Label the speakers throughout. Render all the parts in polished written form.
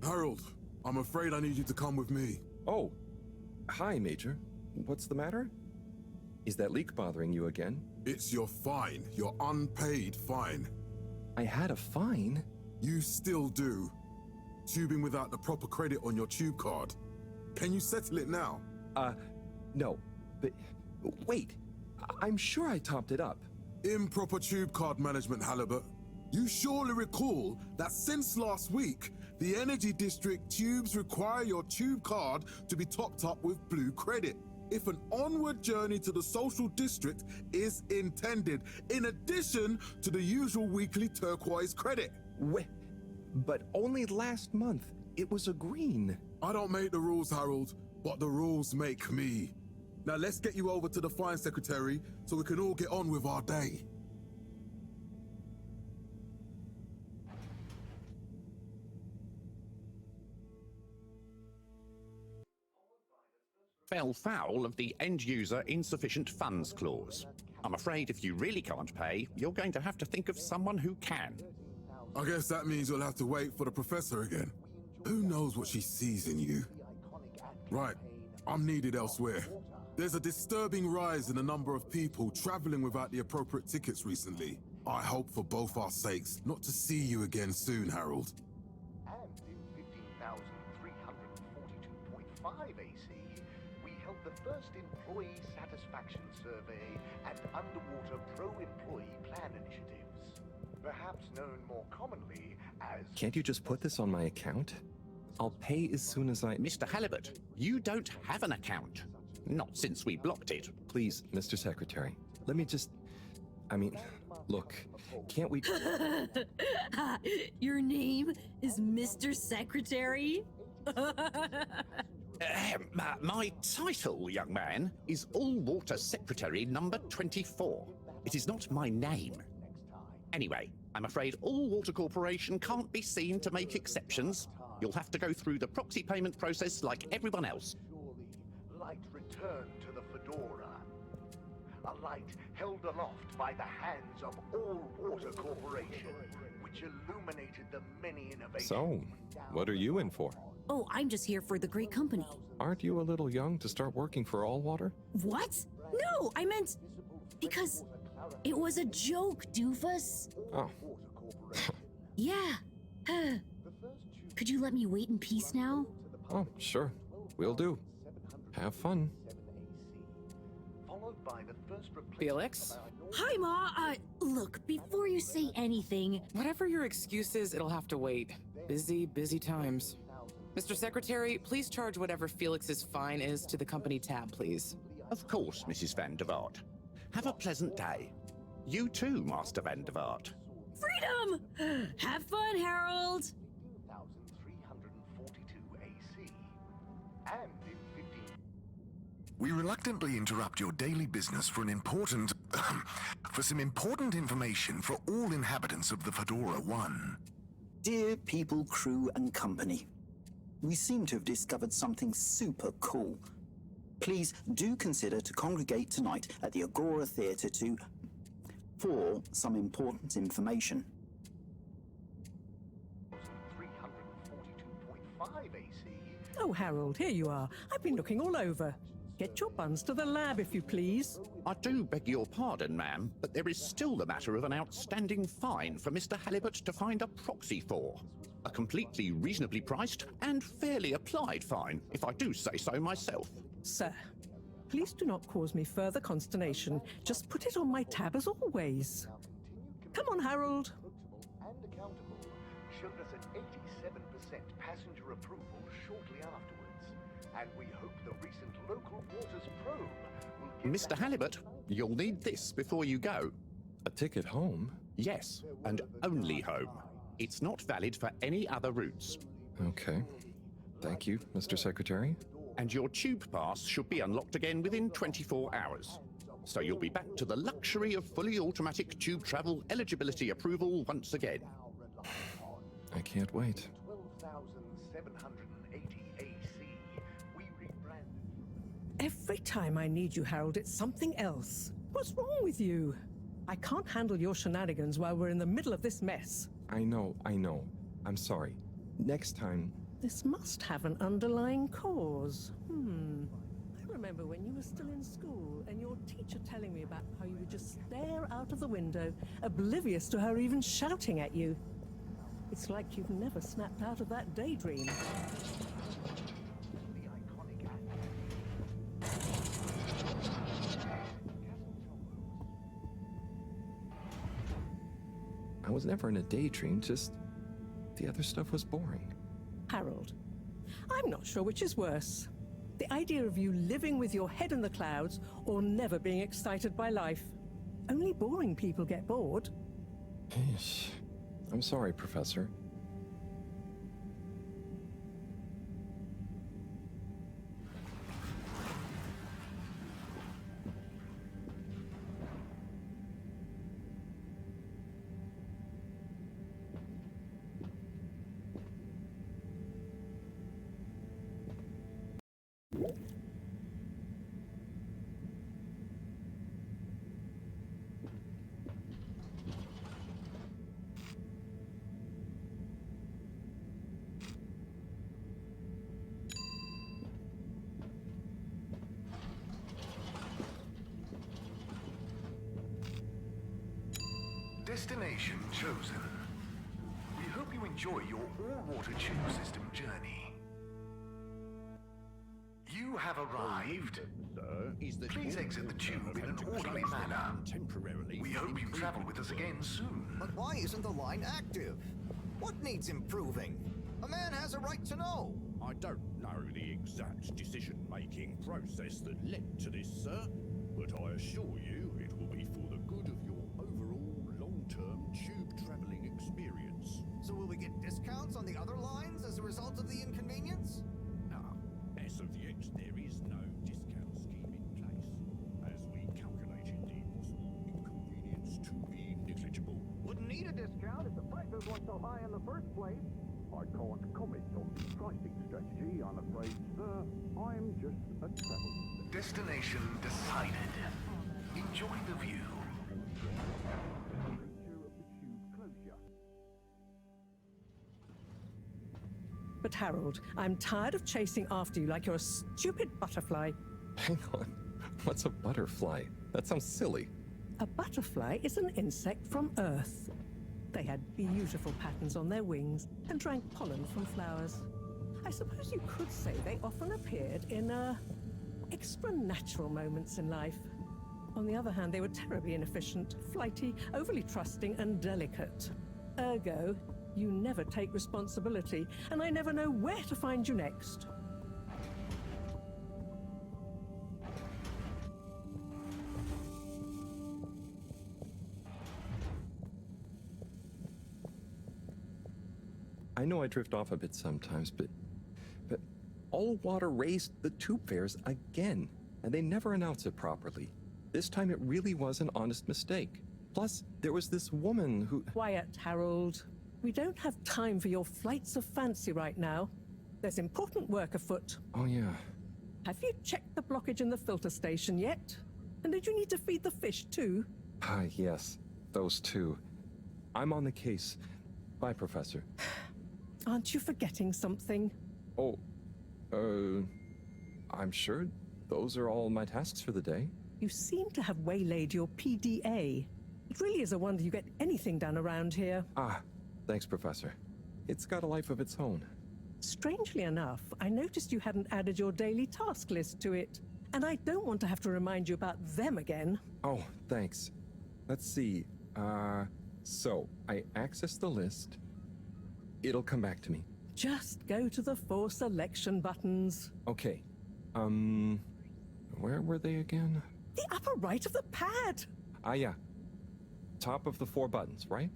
Speaker 1: Harold, I'm afraid I need you to come with me.
Speaker 2: Oh, hi, Major. What's the matter? Is that leak bothering you again?
Speaker 1: It's your fine, your unpaid fine.
Speaker 2: I had a fine?
Speaker 1: You still do. Tubing without the proper credit on your tube card. Can you settle it now?
Speaker 2: No. But wait, I'm sure I topped it up.
Speaker 1: Improper tube card management, Halibut. You surely recall that since last week, the Energy District tubes require your tube card to be topped up with blue credit if an onward journey to the social district is intended, in addition to the usual weekly turquoise credit.
Speaker 2: But only last month, it was a green.
Speaker 1: I don't make the rules, Harold, but the rules make me. Now let's get you over to the fine secretary so we can all get on with our day.
Speaker 3: Fell foul of the end-user insufficient funds clause. I'm afraid if you really can't pay, you're going to have to think of someone who can.
Speaker 1: I guess that means you'll have to wait for the professor again. Who knows what she sees in you? Right, I'm needed elsewhere. There's a disturbing rise in the number of people traveling without the appropriate tickets recently. I hope for both our sakes not to see you again soon, Harold.
Speaker 4: And in 15,342.5 AC, we held the first employee satisfaction survey and underwater pro-employee plan initiatives, perhaps known more commonly as...
Speaker 2: Can't you just put this on my account? I'll pay as soon as I...
Speaker 3: Mr. Halibut, you don't have an account. Not since we blocked it.
Speaker 2: Please, Mr. Secretary, let me just... look, can't we...
Speaker 5: Your name is Mr. Secretary?
Speaker 3: My title, young man, is All-Water Secretary number 24. It is not my name. Anyway, I'm afraid All-Water Corporation can't be seen to make exceptions. You'll have to go through the proxy payment process like everyone else.
Speaker 4: Light returned to the fedora. A light held aloft by the hands of All Water Corporation, which illuminated the many innovations.
Speaker 2: So, what are you in for?
Speaker 5: Oh, I'm just here for the great company.
Speaker 2: Aren't you a little young to start working for All Water?
Speaker 5: What? No, I meant... because it was a joke, doofus.
Speaker 2: Oh.
Speaker 5: Yeah. Could you let me wait in peace now?
Speaker 2: Oh, sure. Will do. Have fun.
Speaker 4: Followed by the first replacement
Speaker 6: Felix?
Speaker 4: of our normal-
Speaker 5: Hi, Ma. Look, before you say anything,
Speaker 6: Whatever your excuse is, it'll have to wait. Busy, busy times. Mr. Secretary, please charge whatever Felix's fine is to the company tab, please.
Speaker 3: Of course, Mrs. Van der Vaart. Have a pleasant day. You too, Master Van der Vaart.
Speaker 5: freedom! Have fun, Harold!
Speaker 4: 15,342 AC. And in 15...
Speaker 7: We reluctantly interrupt your daily business for some important information for all inhabitants of the Fedora 1.
Speaker 8: Dear people, crew, and company, we seem to have discovered something super cool. Please do consider to congregate tonight at the Agora Theatre for some important information.
Speaker 4: 342.5 AC.
Speaker 9: Oh, Harold, here you are. I've been looking all over. Get your buns to the lab, if you please.
Speaker 3: I do beg your pardon, ma'am, but there is still the matter of an outstanding fine for Mr. Halibut to find a proxy for. A completely reasonably priced and fairly applied fine, if I do say so myself.
Speaker 9: Sir, please do not cause me further consternation. Just put it on my tab as always. Come on, Harold.
Speaker 4: And accountable showed us an 87% passenger approval shortly afterwards. And we hope the recent local waters probe will give
Speaker 3: Mr. Halibut, you'll need this before you go.
Speaker 2: A ticket home?
Speaker 3: Yes, and only home. It's not valid for any other routes.
Speaker 2: Okay. Thank you, Mr. Secretary.
Speaker 3: And your tube pass should be unlocked again within 24 hours. So you'll be back to the luxury of fully automatic tube travel eligibility approval once again.
Speaker 2: I can't wait.
Speaker 4: 12,780 AC. We rebranded.
Speaker 9: Every time I need you, Harold, it's something else. What's wrong with you? I can't handle your shenanigans while we're in the middle of this mess.
Speaker 2: I know. I'm sorry. Next time...
Speaker 9: This must have an underlying cause. I remember when you were still in school and your teacher telling me about how you would just stare out of the window, oblivious to her even shouting at you. It's like you've never snapped out of that daydream.
Speaker 4: The iconic
Speaker 2: I was never in a daydream, just... the other stuff was boring.
Speaker 9: Harold, I'm not sure which is worse. The idea of you living with your head in the clouds or never being excited by life. Only boring people get bored.
Speaker 2: Eesh. I'm sorry, Professor.
Speaker 7: Destination chosen. We hope you enjoy your all-water tube system journey. You have arrived. Please exit the tube in an orderly manner. We hope you travel with us again soon.
Speaker 10: But why isn't the line active? What needs improving? A man has a right to know.
Speaker 11: I don't know the exact decision-making process that led to this, sir, but I assure you it will be for the good of your overall long-term tube traveling experience.
Speaker 10: So will we get discounts on the other lines as a result of the inconvenience?
Speaker 11: As of yet, there is no discount scheme in place, as we calculated the possible inconvenience to be negligible.
Speaker 10: Wouldn't need a discount if the prices weren't so high in the first place.
Speaker 11: I can't comment on the pricing strategy, I'm afraid, sir. I'm just a traveler.
Speaker 7: Destination decided. Enjoy the view.
Speaker 9: But Harold, I'm tired of chasing after you like you're a stupid butterfly.
Speaker 2: Hang on. What's a butterfly? That sounds silly.
Speaker 9: A butterfly is an insect from Earth. They had beautiful patterns on their wings and drank pollen from flowers. I suppose you could say they often appeared in extra natural moments in life. On the other hand, they were terribly inefficient, flighty, overly trusting, and delicate. Ergo, you never take responsibility, and I never know where to find you next.
Speaker 2: I know I drift off a bit sometimes, but All Water raised the tube fares again, and they never announce it properly. This time it really was an honest mistake. Plus, there was this woman who...
Speaker 9: Quiet, Harold. We don't have time for your flights of fancy right now. There's important work afoot.
Speaker 2: Oh, yeah.
Speaker 9: Have you checked the blockage in the filter station yet? And did you need to feed the fish too?
Speaker 2: Ah, yes. Those two. I'm on the case. Bye, Professor.
Speaker 9: Aren't you forgetting something?
Speaker 2: Oh, I'm sure those are all my tasks for the day.
Speaker 9: You seem to have waylaid your PDA. It really is a wonder you get anything done around here.
Speaker 2: Ah, thanks, Professor. It's got a life of its own.
Speaker 9: Strangely enough, I noticed you hadn't added your daily task list to it. And I don't want to have to remind you about them again.
Speaker 2: Oh, thanks. Let's see. So I access the list. It'll come back to me.
Speaker 9: Just go to the 4 selection buttons.
Speaker 2: Okay. Where were they again?
Speaker 9: The upper right of the pad.
Speaker 2: Ah, yeah. Top of the 4 buttons, right?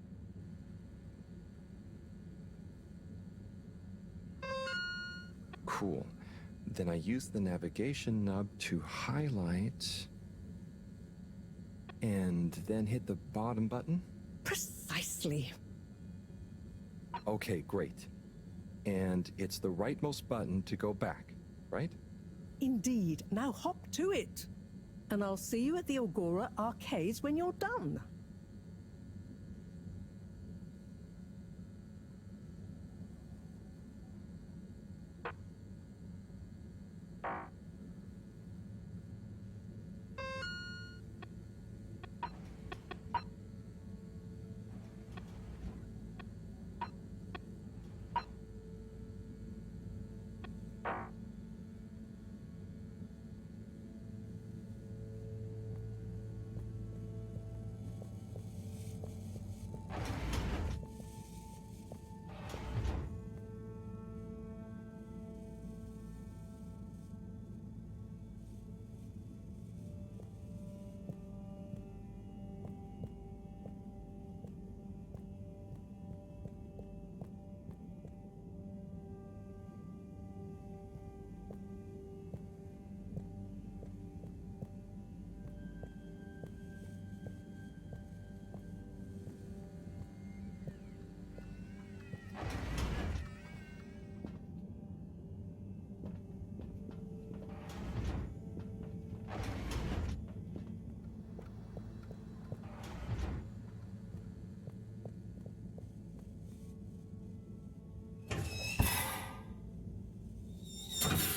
Speaker 2: Cool. Then I use the navigation nub to highlight and then hit the bottom button.
Speaker 9: Precisely.
Speaker 2: Okay, great. And it's the rightmost button to go back, right?
Speaker 9: Indeed. Now hop to it. And I'll see you at the Agora arcades when you're done.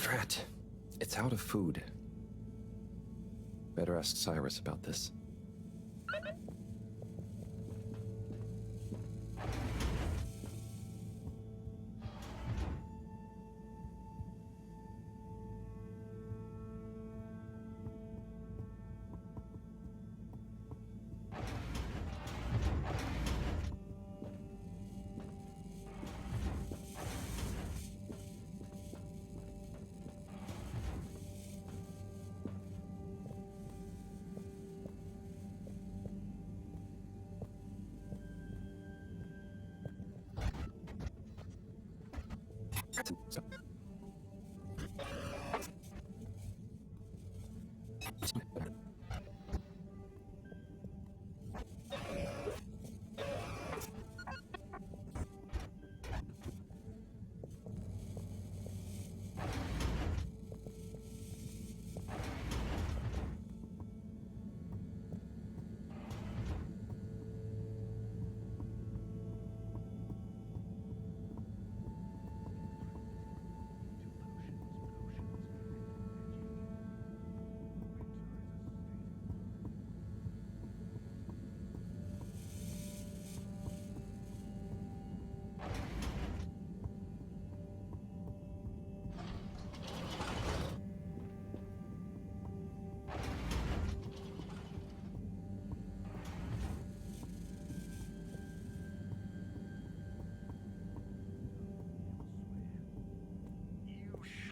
Speaker 2: Drat. It's out of food. Better ask Cyrus about this.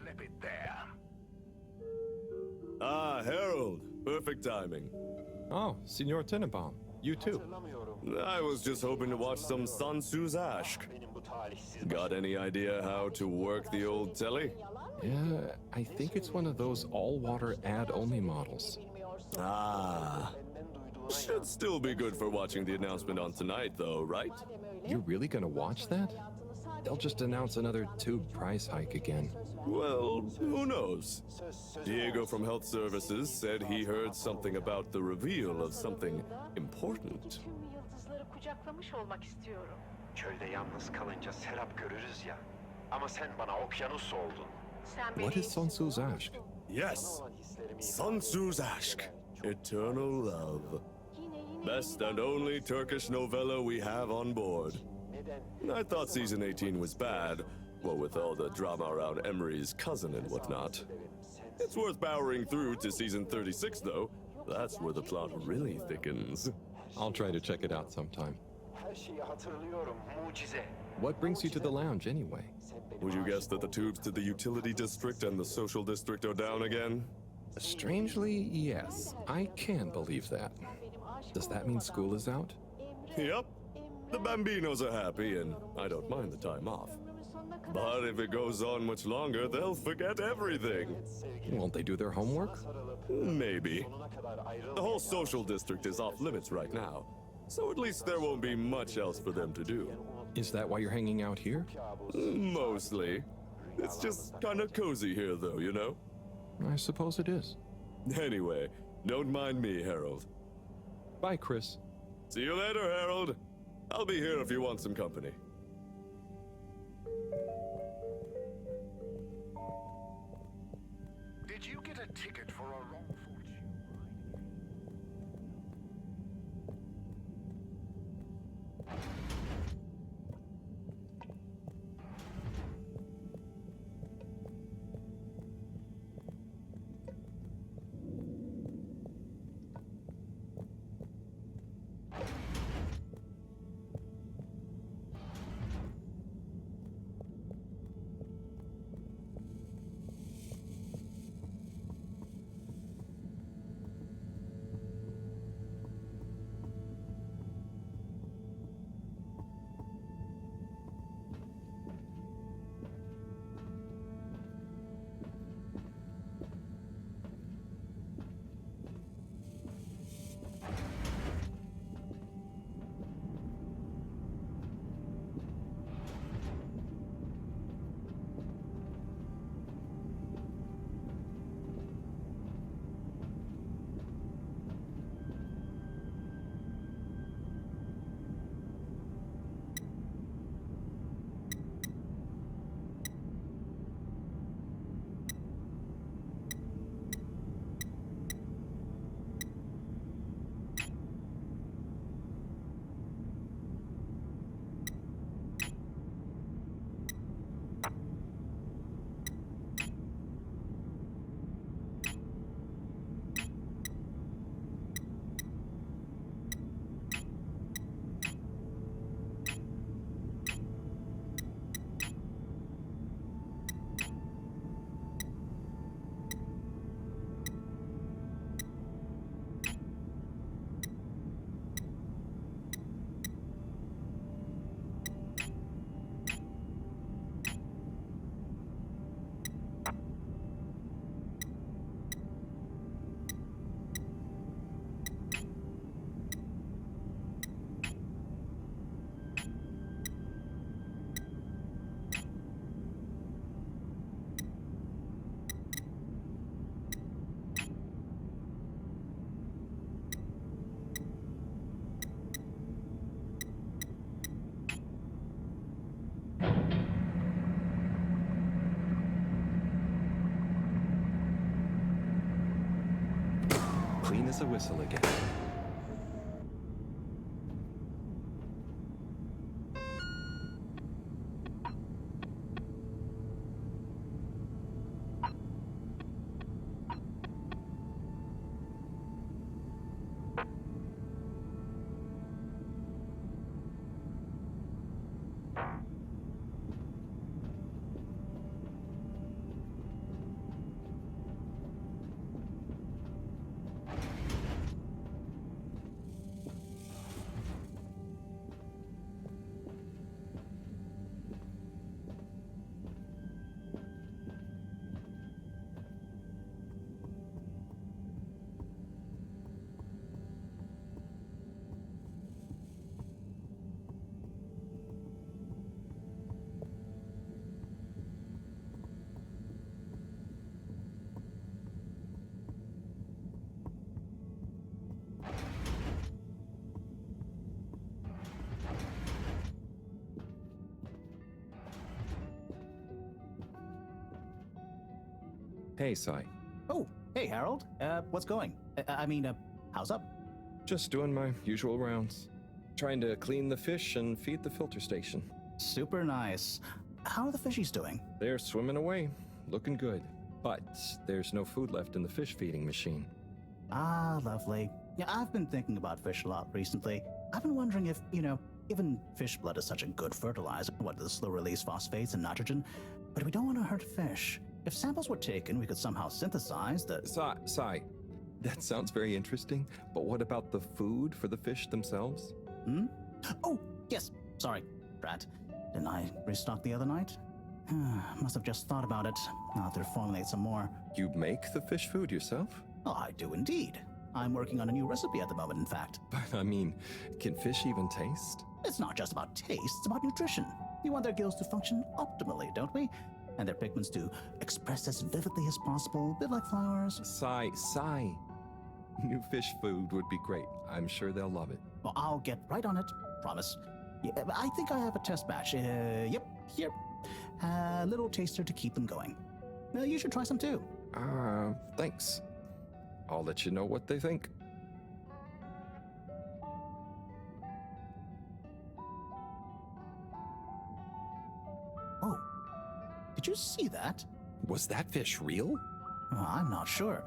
Speaker 4: flip it there.
Speaker 12: Ah, Harold. Perfect timing.
Speaker 2: Oh, Signor Tenenbaum. You too.
Speaker 12: I was just hoping to watch some Sun Tzu's Ashk. Got any idea how to work the old telly?
Speaker 2: Yeah, I think it's one of those all-water ad-only models.
Speaker 12: Ah. Should still be good for watching the announcement on tonight, though, right?
Speaker 2: You really gonna watch that? They'll just announce another tube price hike again.
Speaker 12: Well, who knows? Diego from Health Services said he heard something about the reveal of something important.
Speaker 13: Kucaklamış olmak istiyorum. Köyde yalnız kalınca serap görürüz ya. Ama sen bana okyanus oldun.
Speaker 2: What is Sun Tzu's Ashk?
Speaker 12: Yes, Sun Tzu's Ashk. Eternal Love. Best and only Turkish novella we have on board. I thought season 18 was bad, what with all the drama around Emery's cousin and whatnot. It's worth powering through to season 36, though. That's where the plot really thickens.
Speaker 2: I'll try to check it out sometime. What brings you to the lounge, anyway?
Speaker 12: Would you guess that the tubes to the utility district and the social district are down again?
Speaker 2: Strangely, yes. I can believe that. Does that mean school is out?
Speaker 12: Yep. The Bambinos are happy, and I don't mind the time off. But if it goes on much longer, they'll forget everything.
Speaker 2: Won't they do their homework?
Speaker 12: Maybe. The whole social district is off limits right now, so at least there won't be much else for them to do.
Speaker 2: Is that why you're hanging out here?
Speaker 12: Mostly. It's just kind of cozy here, though, you know?
Speaker 2: I suppose it is.
Speaker 12: Anyway, don't mind me, Harold.
Speaker 2: Bye, Chris.
Speaker 12: See you later, Harold. I'll be here if you want some company.
Speaker 4: Did you get a ticket for a wrongful
Speaker 2: Clean as a whistle again. Hey, Sai.
Speaker 14: Oh, hey, Harold. What's going? How's up?
Speaker 2: Just doing my usual rounds. Trying to clean the fish and feed the filter station.
Speaker 14: Super nice. How are the fishies doing?
Speaker 2: They're swimming away, looking good. But there's no food left in the fish feeding machine.
Speaker 14: Ah, lovely. Yeah, I've been thinking about fish a lot recently. I've been wondering if, given fish blood is such a good fertilizer, the slow-release phosphates and nitrogen, but we don't want to hurt fish. If samples were taken, we could somehow synthesize the...
Speaker 2: Sai, that sounds very interesting, but what about the food for the fish themselves?
Speaker 14: Oh, yes. Sorry, Brad. Didn't I restock the other night? Must have just thought about it. I'll have to formulate some more.
Speaker 2: You make the fish food yourself?
Speaker 14: Oh, I do indeed. I'm working on a new recipe at the moment, in fact.
Speaker 2: But can fish even taste?
Speaker 14: It's not just about taste, it's about nutrition. We want their gills to function optimally, don't we? And their pigments to express as vividly as possible, a bit like flowers.
Speaker 2: Sai. New fish food would be great. I'm sure they'll love it.
Speaker 14: Well, I'll get right on it. Promise. Yeah, I think I have a test batch. Yep, here. A little taster to keep them going. You should try some too.
Speaker 2: Thanks. I'll let you know what they think.
Speaker 14: Oh, did you see that?
Speaker 2: Was that fish real?
Speaker 14: I'm not sure.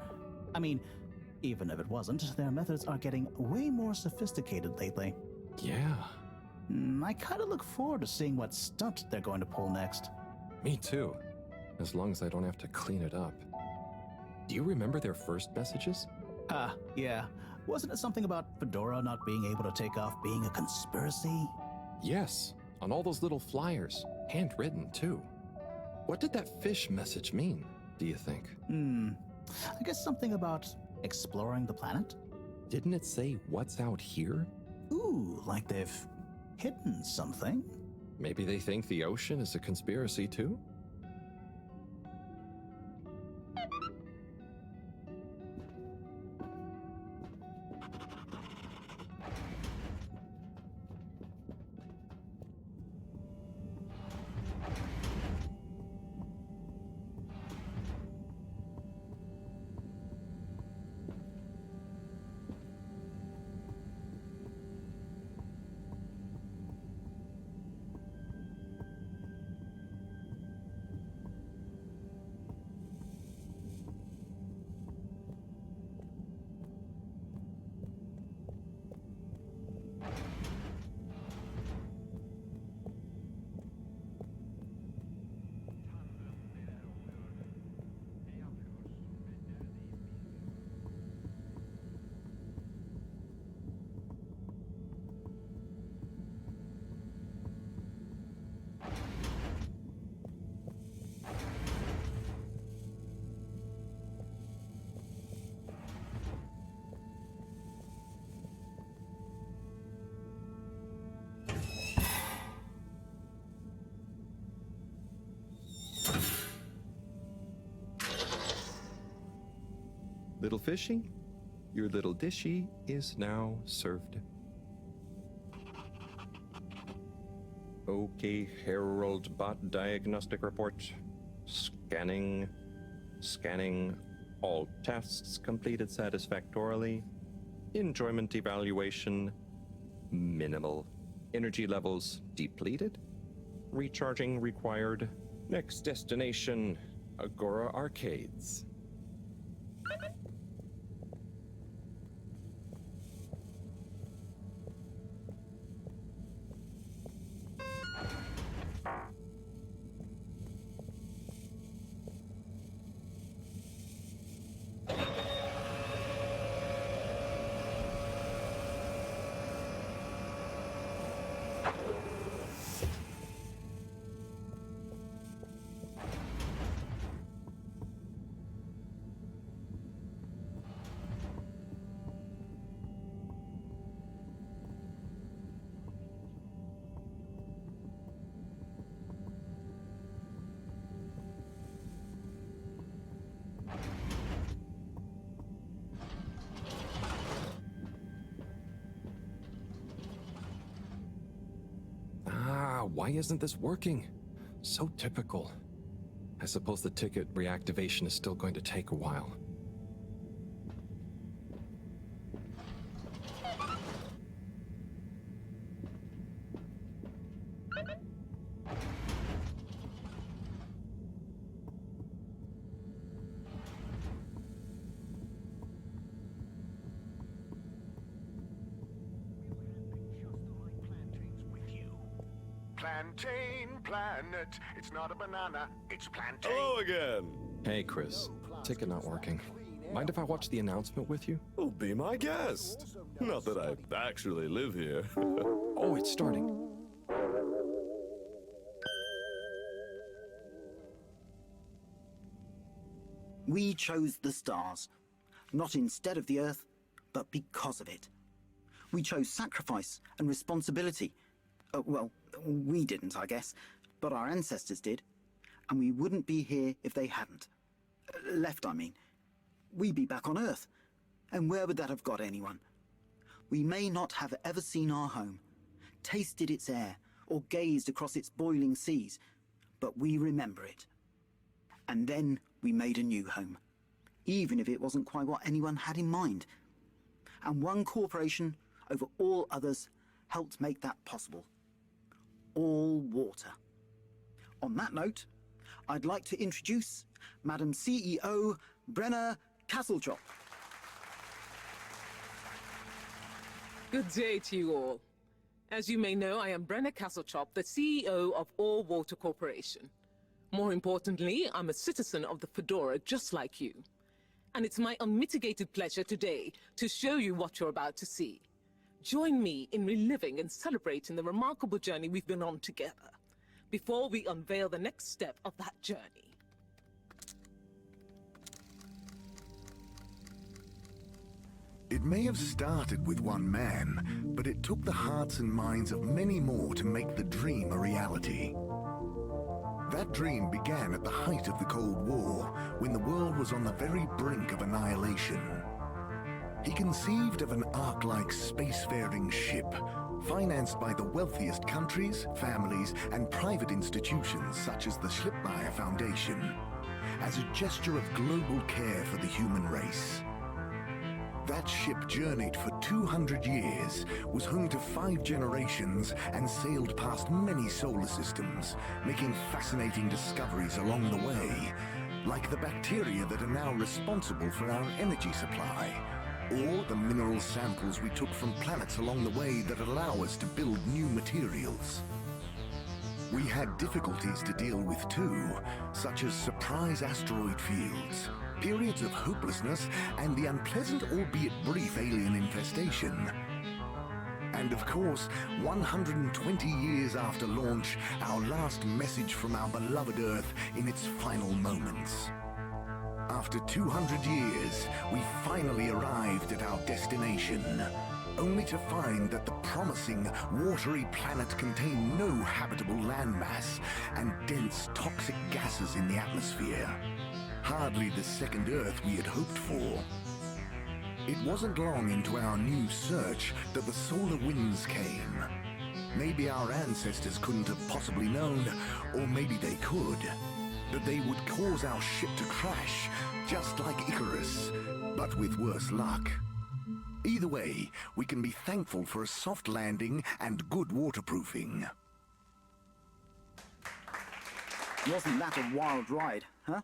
Speaker 14: Even if it wasn't, their methods are getting way more sophisticated lately.
Speaker 2: Yeah.
Speaker 14: I kind of look forward to seeing what stunt they're going to pull next.
Speaker 2: Me too. As long as I don't have to clean it up. Do you remember their first messages?
Speaker 14: Yeah. Wasn't it something about Fedora not being able to take off being a conspiracy?
Speaker 2: Yes, on all those little flyers. Handwritten, too. What did that fish message mean, do you think?
Speaker 14: I guess something about exploring the planet?
Speaker 2: Didn't it say what's out here?
Speaker 14: Ooh, like they've hidden something?
Speaker 2: Maybe they think the ocean is a conspiracy, too? Little fishy, your little dishy is now served. Okay, Harold Bot diagnostic report. Scanning. All tasks completed satisfactorily. Enjoyment evaluation, minimal. Energy levels depleted. Recharging required. Next destination, Agora Arcades. Why isn't this working? So typical. I suppose the ticket reactivation is still going to take a while.
Speaker 4: Plantain planet. It's not a banana, it's plantain.
Speaker 12: Hello again.
Speaker 2: Hey, Chris. Ticket not working. Mind if I watch the announcement with you?
Speaker 12: Oh, be my guest. Not that I actually live here.
Speaker 2: Oh, it's starting.
Speaker 8: We chose the stars, not instead of the Earth, but because of it. We chose sacrifice and responsibility. Well, we didn't, I guess, but our ancestors did, and we wouldn't be here if they hadn't. Left, I mean. We'd be back on Earth, and where would that have got anyone? We may not have ever seen our home, tasted its air, or gazed across its boiling seas, but we remember it. And then we made a new home, even if it wasn't quite what anyone had in mind. And one corporation over all others helped make that possible. All water. On that note, I'd like to introduce Madam CEO Brenna Castletop.
Speaker 6: Good day to you all. As you may know, I am Brenna Castletop, the CEO of All Water Corporation. More importantly, I'm a citizen of the Fedora just like you. And it's my unmitigated pleasure today to show you what you're about to see. Join me in reliving and celebrating the remarkable journey we've been on together, before we unveil the next step of that journey.
Speaker 7: It may have started with one man, but it took the hearts and minds of many more to make the dream a reality. That dream began at the height of the Cold War, when the world was on the very brink of annihilation. He conceived of an Ark-like spacefaring ship, financed by the wealthiest countries, families, and private institutions such as the Schlipmeyer Foundation, as a gesture of global care for the human race. That ship journeyed for 200 years, was home to 5 generations, and sailed past many solar systems, making fascinating discoveries along the way, like the bacteria that are now responsible for our energy supply, or the mineral samples we took from planets along the way that allow us to build new materials. We had difficulties to deal with too, such as surprise asteroid fields, periods of hopelessness, and the unpleasant albeit brief alien infestation. And of course, 120 years after launch, our last message from our beloved Earth in its final moments. After 200 years, we finally arrived at our destination, only to find that the promising, watery planet contained no habitable landmass and dense, toxic gases in the atmosphere. Hardly the second Earth we had hoped for. It wasn't long into our new search that the solar winds came. Maybe our ancestors couldn't have possibly known, or maybe they could, that they would cause our ship to crash, just like Icarus, but with worse luck. Either way, we can be thankful for a soft landing and good waterproofing.
Speaker 8: Wasn't that a wild ride, huh?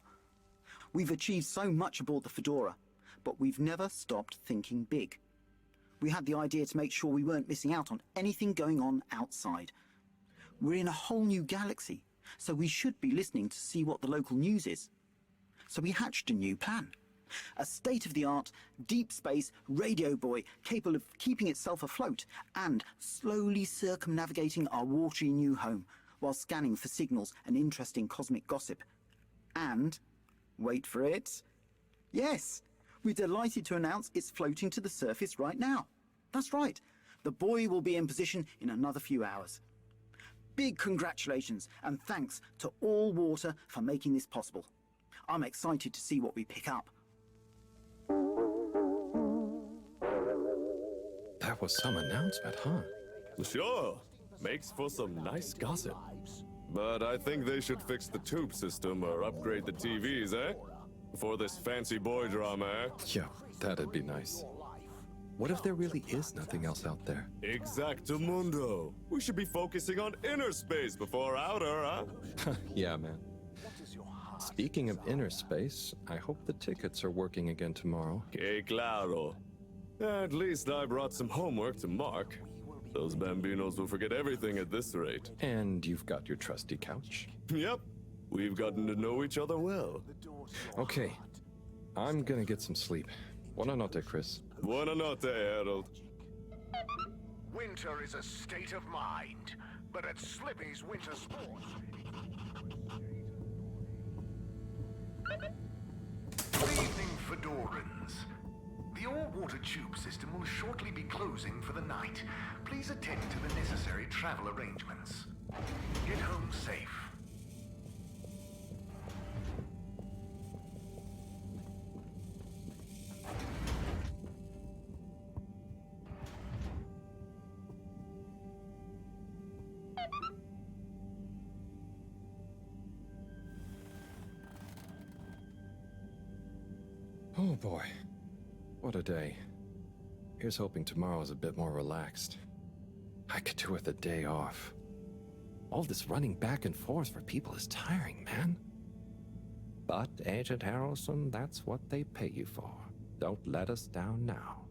Speaker 8: We've achieved so much aboard the Fedora, but we've never stopped thinking big. We had the idea to make sure we weren't missing out on anything going on outside. We're in a whole new galaxy, so we should be listening to see what the local news is. So we hatched a new plan. A state-of-the-art, deep space radio buoy capable of keeping itself afloat and slowly circumnavigating our watery new home while scanning for signals and interesting cosmic gossip. And, wait for it, yes, we're delighted to announce it's floating to the surface right now. That's right, the buoy will be in position in another few hours. Big congratulations and thanks to All Water for making this possible. I'm excited to see what we pick up.
Speaker 2: That was some announcement, huh?
Speaker 12: Sure. Makes for some nice gossip. But I think they should fix the tube system or upgrade the TVs, eh? Before this fancy boy drama, eh?
Speaker 2: Yeah, that'd be nice. What if there really is nothing else out there?
Speaker 12: Exactamundo. We should be focusing on inner space before outer, huh?
Speaker 2: Yeah, man. Speaking of inner space, I hope the tickets are working again tomorrow.
Speaker 12: Que claro. At least I brought some homework to mark. Those bambinos will forget everything at this rate.
Speaker 2: And you've got your trusty couch.
Speaker 12: Yep. We've gotten to know each other well.
Speaker 2: Okay. I'm gonna get some sleep. Buona notte, Chris.
Speaker 12: Buona notte, Harold.
Speaker 4: Winter is a state of mind, but at Slippy's Winter Sports... Good evening, Fedorans. The all-water tube system will shortly be closing for the night. Please attend to the necessary travel arrangements. Get home safe.
Speaker 2: Oh boy. What a day. Here's hoping tomorrow's a bit more relaxed. I could do with a day off. All this running back and forth for people is tiring, man. But, Agent Harrelson, that's what they pay you for. Don't let us down now.